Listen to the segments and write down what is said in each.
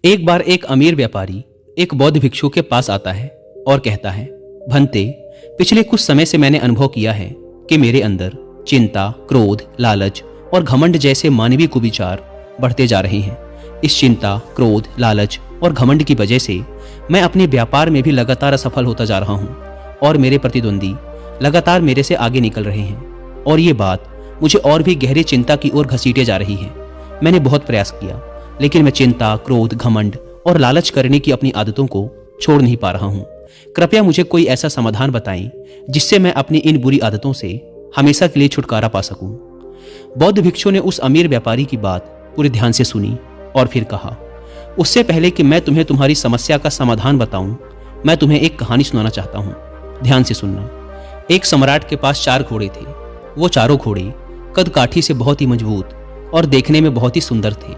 एक बार एक अमीर व्यापारी एक बौद्ध भिक्षु के पास आता है और कहता है, भंते, पिछले कुछ समय से मैंने अनुभव किया है कि मेरे अंदर चिंता, क्रोध, लालच और घमंड जैसे मानवीय कुविचार बढ़ते जा रहे हैं। इस चिंता, क्रोध, लालच और घमंड की वजह से मैं अपने व्यापार में भी लगातार असफल होता जा रहा हूँ और मेरे प्रतिद्वंदी लगातार मेरे से आगे निकल रहे हैं और ये बात मुझे और भी गहरी चिंता की ओर घसीटे जा रही है। मैंने बहुत प्रयास किया, लेकिन मैं चिंता, क्रोध, घमंड और लालच करने की अपनी आदतों को छोड़ नहीं पा रहा हूँ। कृपया मुझे कोई ऐसा समाधान बताएं जिससे मैं अपनी इन बुरी आदतों से हमेशा के लिए छुटकारा पा सकूं। बौद्ध भिक्षु ने उस अमीर व्यापारी की बात पूरे ध्यान से सुनी और फिर कहा, उससे पहले कि मैं तुम्हें तुम्हारी समस्या का समाधान बताऊं, मैं तुम्हें एक कहानी सुनाना चाहता हूं। ध्यान से सुनना। एक सम्राट के पास 4 घोड़े थे। वो चारों घोड़े कद काठी से बहुत ही मजबूत और देखने में बहुत ही सुंदर थे।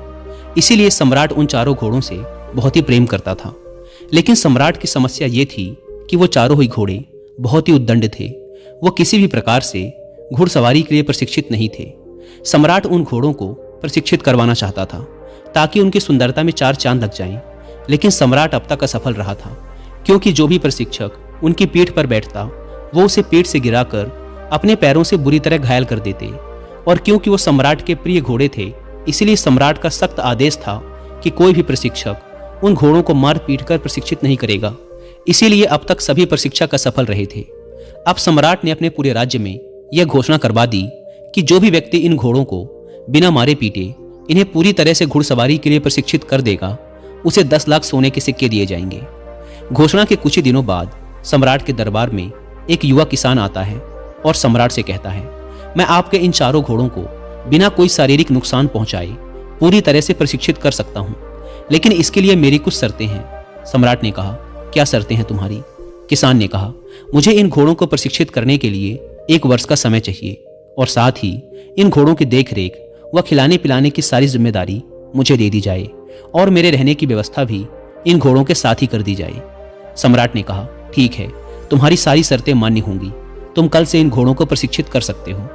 इसीलिए सम्राट उन चारों घोड़ों से बहुत ही प्रेम करता था। लेकिन सम्राट की समस्या ये थी कि वो चारों ही घोड़े बहुत ही उद्दंड थे। वो किसी भी प्रकार से घुड़सवारी के लिए प्रशिक्षित नहीं थे। सम्राट उन घोड़ों को प्रशिक्षित करवाना चाहता था ताकि उनकी सुंदरता में 4 चांद लग जाएं। लेकिन सम्राट अब तक असफल रहा था, क्योंकि जो भी प्रशिक्षक उनकी पीठ पर बैठता वो उसे पीठ से गिराकर अपने पैरों से बुरी तरह घायल कर देते। और क्योंकि वो सम्राट के प्रिय घोड़े थे, इसलिए सम्राट का सख्त आदेश था कि कोई भी प्रशिक्षक उन घोड़ों को मार पीट कर प्रशिक्षित नहीं करेगा। इसीलिए अब तक सभी प्रशिक्षक असफल रहे थे। अब सम्राट ने अपने पूरे राज्य में यह घोषणा करवा दी कि जो भी व्यक्ति इन घोड़ों को बिना मारे पीटे इन्हें पूरी तरह से घुड़सवारी के लिए प्रशिक्षित कर देगा, उसे 10 लाख सोने के सिक्के दिए जाएंगे। घोषणा के कुछ ही दिनों बाद सम्राट के दरबार में एक युवा किसान आता है और सम्राट से कहता है, मैं आपके इन चारों घोड़ों को बिना कोई शारीरिक नुकसान पहुंचाए पूरी तरह से प्रशिक्षित कर सकता हूं, लेकिन इसके लिए मेरी कुछ शर्तें हैं। सम्राट ने कहा, क्या शर्तें हैं तुम्हारी? किसान ने कहा, मुझे इन घोड़ों को प्रशिक्षित करने के लिए 1 वर्ष का समय चाहिए और साथ ही इन घोड़ों की देखरेख व खिलाने पिलाने की सारी जिम्मेदारी मुझे दे दी जाए और मेरे रहने की व्यवस्था भी इन घोड़ों के साथ ही कर दी जाए। सम्राट ने कहा, ठीक है, तुम्हारी सारी शर्तें मान्य होंगी। तुम कल से इन घोड़ों को प्रशिक्षित कर सकते हो।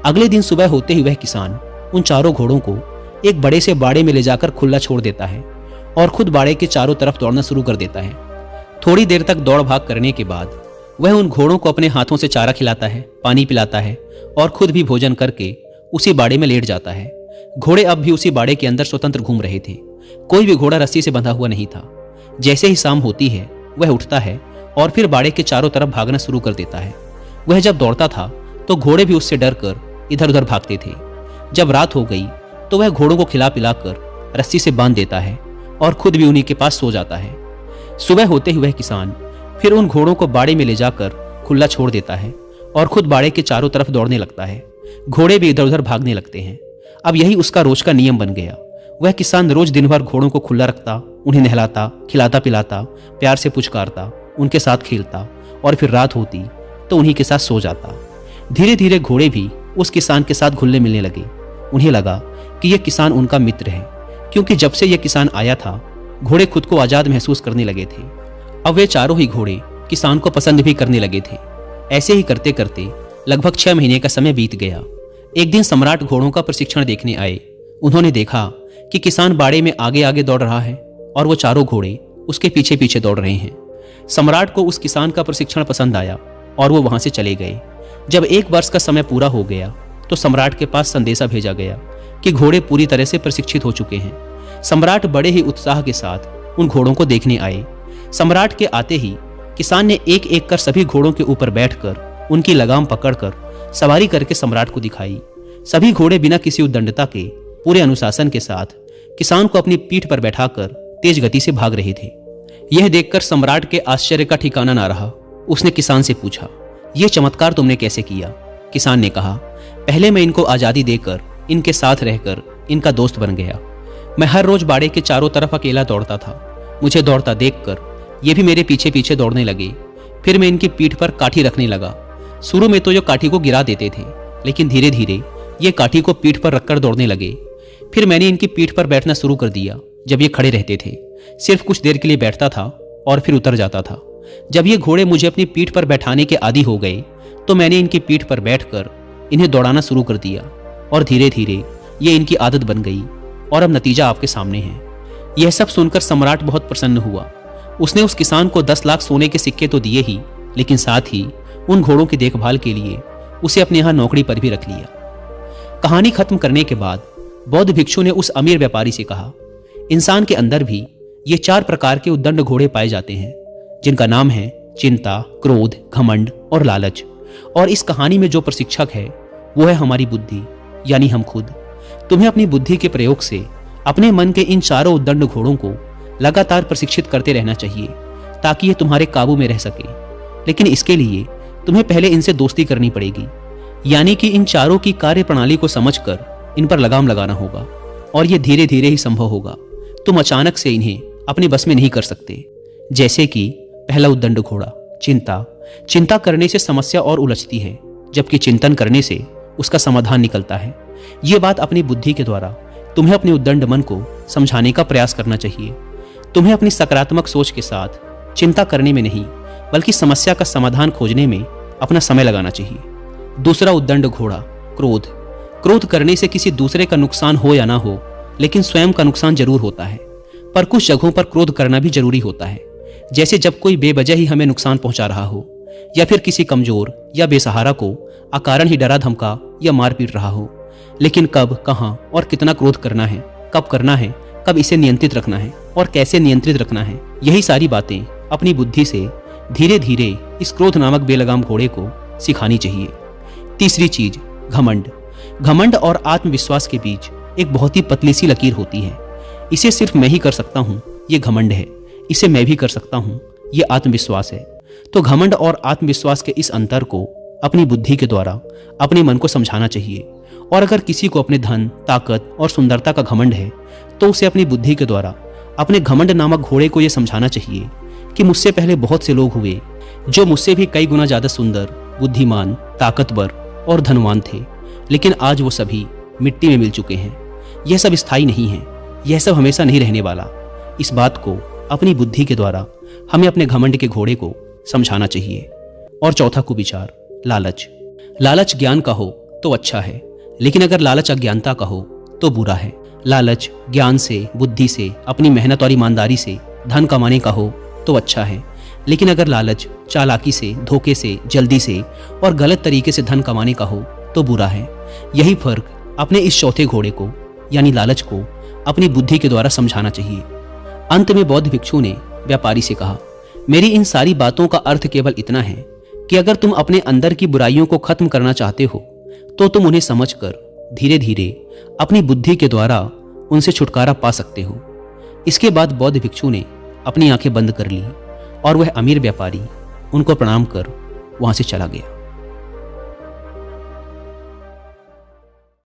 अगले दिन सुबह होते ही वह किसान उन चारों घोड़ों को एक बड़े से बाड़े में ले जाकर खुला छोड़ देता है और खुद बाड़े के चारों तरफ दौड़ना शुरू कर देता है। थोड़ी देर तक दौड़ भाग करने के बाद वह उन घोड़ों को अपने हाथों से चारा खिलाता है, पानी पिलाता है और खुद भी भोजन करके उसी बाड़े में लेट जाता है। घोड़े अब भी उसी बाड़े के अंदर स्वतंत्र घूम रहे थे। कोई भी घोड़ा रस्सी से बंधा हुआ नहीं था। जैसे ही शाम होती है वह उठता है और फिर बाड़े के चारों तरफ भागना शुरू कर देता है। वह जब दौड़ता था तो घोड़े भी उससे डर कर इधर उधर भागते थे। जब रात हो गई तो वह घोड़ों को खिला पिलाकर रस्सी से बांध देता है और खुद भी उन्हीं के पास सो जाता है। सुबह होते ही वह किसान फिर उन घोड़ों को बाड़े में ले जाकर खुला छोड़ देता है और खुद बाड़े के चारों तरफ दौड़ने लगता है। घोड़े भी इधर उधर भागने लगते हैं। अब यही उसका रोज का नियम बन गया। वह किसान रोज दिन भर घोड़ों को खुला रखता, उन्हें नहलाता, खिलाता पिलाता, प्यार से पुचकारता, उनके साथ खेलता और फिर रात होती तो उन्हीं के साथ सो जाता। धीरे धीरे घोड़े भी उस किसान के साथ घुलने मिलने लगे। उन्हें लगा कि यह किसान उनका मित्र है, क्योंकि जब से यह किसान आया था घोड़े खुद को आजाद महसूस करने लगे थे। अब वे चारों ही घोड़े किसान को पसंद भी करने लगे थे। ऐसे ही करते करते लगभग 6 महीने का समय बीत गया। एक दिन सम्राट घोड़ों का प्रशिक्षण देखने आए। उन्होंने देखा कि किसान बाड़े में आगे आगे दौड़ रहा है और वो चारों घोड़े उसके पीछे पीछे दौड़ रहे हैं। सम्राट को उस किसान का प्रशिक्षण पसंद आया और वो वहां से चले गए। जब 1 वर्ष का समय पूरा हो गया तो सम्राट के पास संदेशा भेजा गया कि घोड़े पूरी तरह से प्रशिक्षित हो चुके हैं। सम्राट बड़े ही उत्साह के साथ उन घोड़ों को देखने आए। सम्राट के आते ही किसान ने एक एक कर सभी घोड़ों के ऊपर बैठकर उनकी लगाम पकड़कर सवारी करके सम्राट को दिखाई। सभी घोड़े बिना किसी उद्दंडता के पूरे अनुशासन के साथ किसान को अपनी पीठ पर बैठाकर तेज गति से भाग रहे थे। यह देखकर सम्राट के आश्चर्य का ठिकाना ना रहा। उसने किसान से पूछा, यह चमत्कार तुमने कैसे किया? किसान ने कहा, पहले मैं इनको आजादी देकर इनके साथ रहकर इनका दोस्त बन गया। मैं हर रोज बाड़े के चारों तरफ अकेला दौड़ता था। मुझे दौड़ता देखकर ये भी मेरे पीछे पीछे दौड़ने लगे। फिर मैं इनकी पीठ पर काठी रखने लगा। शुरू में तो ये काठी को गिरा देते थे, लेकिन धीरे धीरे ये काठी को पीठ पर रखकर दौड़ने लगे। फिर मैंने इनकी पीठ पर बैठना शुरू कर दिया। जब ये खड़े रहते थे सिर्फ कुछ देर के लिए बैठता था और फिर उतर जाता था। जब ये घोड़े मुझे अपनी पीठ पर बैठाने के आदी हो गए तो मैंने इनकी पीठ पर बैठकर इन्हें दौड़ाना शुरू कर दिया और धीरे धीरे ये इनकी आदत बन गई और अब नतीजा आपके सामने है। यह सब सुनकर सम्राट बहुत प्रसन्न हुआ। उसने उस किसान को 10 लाख सोने के सिक्के तो दिए ही, लेकिन साथ ही उन घोड़ों की देखभाल के लिए उसे अपने यहां नौकरी पर भी रख लिया। कहानी खत्म करने के बाद बौद्ध भिक्षु ने उस अमीर व्यापारी से कहा, इंसान के अंदर भी ये 4 प्रकार के उद्दंड घोड़े पाए जाते हैं, जिनका नाम है चिंता, क्रोध, घमंड और लालच। और इस कहानी में जो प्रशिक्षक है वो है हमारी बुद्धि, यानी हम खुद। तुम्हें अपनी बुद्धि के प्रयोग से अपने मन के इन चारों उद्दंड घोड़ों को लगातार प्रशिक्षित करते रहना चाहिए, ताकि ये तुम्हारे काबू में रह सके। लेकिन इसके लिए तुम्हें पहले इनसे दोस्ती करनी पड़ेगी, यानी कि इन चारों की कार्य प्रणाली को समझकर इन पर लगाम लगाना होगा। और यह धीरे धीरे ही संभव होगा। तुम अचानक से इन्हें अपने बस में नहीं कर सकते। जैसे कि पहला उद्दंड घोड़ा चिंता। चिंता करने से समस्या और उलझती है, जबकि चिंतन करने से उसका समाधान निकलता है। यह बात अपनी बुद्धि के द्वारा तुम्हें अपने उद्दंड मन को समझाने का प्रयास करना चाहिए। तुम्हें अपनी सकारात्मक सोच के साथ चिंता करने में नहीं, बल्कि समस्या का समाधान खोजने में अपना समय लगाना चाहिए। दूसरा उद्दंड घोड़ा क्रोध। क्रोध करने से किसी दूसरे का नुकसान हो या ना हो, लेकिन स्वयं का नुकसान जरूर होता है। पर कुछ जगहों पर क्रोध करना भी जरूरी होता है, जैसे जब कोई बेवजह ही हमें नुकसान पहुंचा रहा हो, या फिर किसी कमजोर या बेसहारा को अकारण ही डरा धमका या मार पीट रहा हो। लेकिन कब, कहां और कितना क्रोध करना है, कब करना है, कब इसे नियंत्रित रखना है और कैसे नियंत्रित रखना है, यही सारी बातें अपनी बुद्धि से धीरे धीरे इस क्रोध नामक बेलगाम घोड़े को सिखानी चाहिए। तीसरी चीज घमंड। घमंड और आत्मविश्वास के बीच एक बहुत ही पतली सी लकीर होती है। इसे सिर्फ मैं ही कर सकता हूं, ये घमंड है। इसे मैं भी कर सकता हूं, ये आत्मविश्वास है। तो घमंड और आत्मविश्वास के इस अंतर को अपनी बुद्धि के द्वारा अपने मन को समझाना चाहिए। और अगर किसी को अपने धन, ताकत और सुंदरता का घमंड है, तो उसे अपनी बुद्धि के द्वारा अपने घमंड नामक घोड़े को यह समझाना चाहिए कि मुझसे पहले बहुत से लोग हुए जो मुझसे भी कई गुना ज्यादा सुंदर, बुद्धिमान, ताकतवर और धनवान थे, लेकिन आज वो सभी मिट्टी में मिल चुके हैं। यह सब स्थायी नहीं है, यह सब हमेशा नहीं रहने वाला। इस बात को अपनी बुद्धि के द्वारा हमें अपने घमंड के घोड़े को समझाना चाहिए। और चौथा कुविचार लालच। लालच ज्ञान का हो तो अच्छा है, लेकिन अगर लालच अज्ञानता का हो तो बुरा है। लालच ज्ञान से, बुद्धि से, अपनी मेहनत और ईमानदारी से धन कमाने का हो तो अच्छा है, लेकिन अगर लालच चालाकी से, धोखे से, जल्दी से और गलत तरीके से धन कमाने का हो तो बुरा है। यही फर्क अपने इस चौथे घोड़े को यानी लालच को अपनी बुद्धि के द्वारा समझाना चाहिए। अंत में बौद्ध भिक्षु ने व्यापारी से कहा, मेरी इन सारी बातों का अर्थ केवल इतना है कि अगर तुम अपने अंदर की बुराइयों को खत्म करना चाहते हो तो तुम उन्हें समझकर धीरे धीरे अपनी बुद्धि के द्वारा उनसे छुटकारा पा सकते हो। इसके बाद बौद्ध भिक्षु ने अपनी आंखें बंद कर ली और वह अमीर व्यापारी उनको प्रणाम कर वहां से चला गया।